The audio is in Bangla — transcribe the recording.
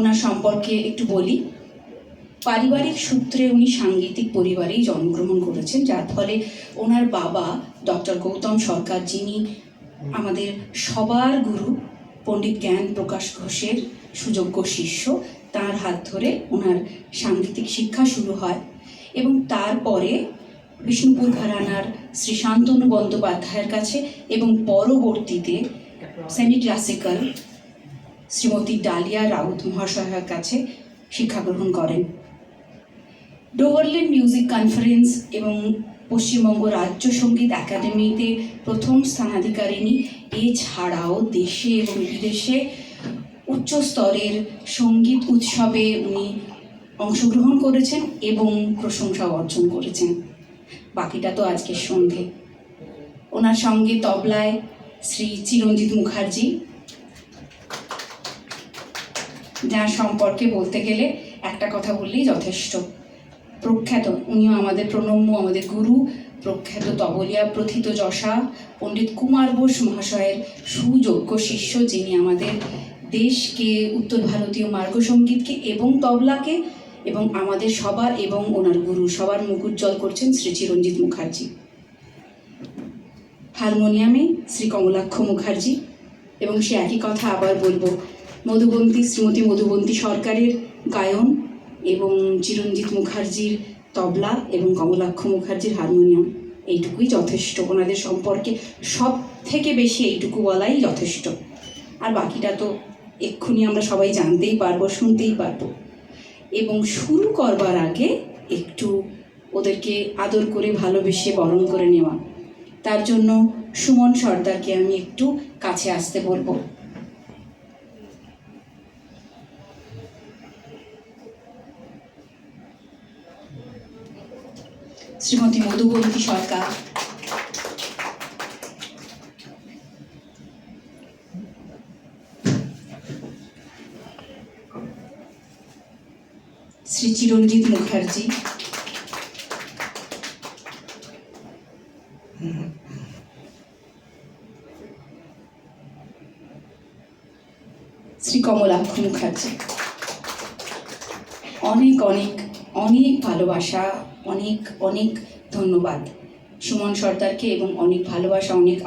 ওনার সম্পর্কে একটু বলি। পারিবারিক সূত্রে উনি সাংগীতিক পরিবারেই জন্মগ্রহণ করেছেন, যার ফলে ওনার বাবা ডক্টর গৌতম সরকার, যিনি আমাদের সবার গুরু পণ্ডিত জ্ঞান প্রকাশ ঘোষের সুযোগ্য শিষ্য, তার হাত ধরে ওনার সাংগীতিক শিক্ষা শুরু হয় এবং তারপরে বিষ্ণুপুর ঘরানার শ্রী শান্তনু বন্দ্যোপাধ্যায়ের কাছে এবং পরবর্তীতে semi classical Shrimati dahlia Raut মহাশয়ের কাছে শিক্ষা গ্রহণ করেন। ডোভারল্যান্ড মিউজিক কনফারেন্স এবং পশ্চিমবঙ্গ রাজ্য সঙ্গীত একাডেমিতে প্রথম স্থানাধিকারিণী। এছাড়াও দেশে এবং বিদেশে উচ্চ স্তরের সঙ্গীত উৎসবে উনি অংশগ্রহণ করেছেন এবং প্রশংসা অর্জন করেছেন। বাকিটা তো আজকের সন্ধে। ওনার সঙ্গে তবলায় শ্রী চিরঞ্জিত মুখার্জি, যার সম্পর্কে বলতে গেলে একটা কথা বললেই যথেষ্ট। প্রখ্যাত, উনিও আমাদের প্রণম্য, আমাদের গুরু, প্রখ্যাত তবলিয়া প্রথিত যশা পণ্ডিত কুমার বোস মহাশয়ের সুযোগ্য শিষ্য, যিনি আমাদের দেশকে, উত্তর ভারতীয় মার্গসঙ্গীতকে এবং তবলাকে এবং আমাদের সবার এবং ওনার গুরু সবার মুখ উজ্জ্বল করছেন শ্রী চিরঞ্জিত মুখার্জি। হারমোনিয়ামে শ্রী কমলাক্ষ মুখার্জি, এবং সে একই কথা আবার বলবো, শ্রীমতী মধুবন্তী সরকারের গায়ন এবং চিরঞ্জিত মুখার্জির তবলা এবং কমলাক্ষ মুখার্জির হারমোনিয়াম, এইটুকুই যথেষ্ট। ওনাদের সম্পর্কে সব থেকে বেশি এইটুকু বলাই যথেষ্ট। আর বাকিটা তো এক্ষুনি আমরা সবাই জানতেই পারবো, শুনতেই পারবো। এবং শুরু করবার আগে একটু ওদেরকে আদর করে ভালোবেসে বরণ করে নেওয়া, তার জন্য সুমন সর্দারকে আমি একটু কাছে আসতে বলবো। শ্রীমতী মধুবন্তী সরকার, শ্রী চিরঞ্জিত মুখার্জি, শ্রী কমলাক্ষ মুখার্জি। অনেক অনেক অনেক ভালোবাসা, অনেক অনেক ধন্যবাদ সুমন সর্দারকে, এবং অনেক ভালোবাসা, অনেক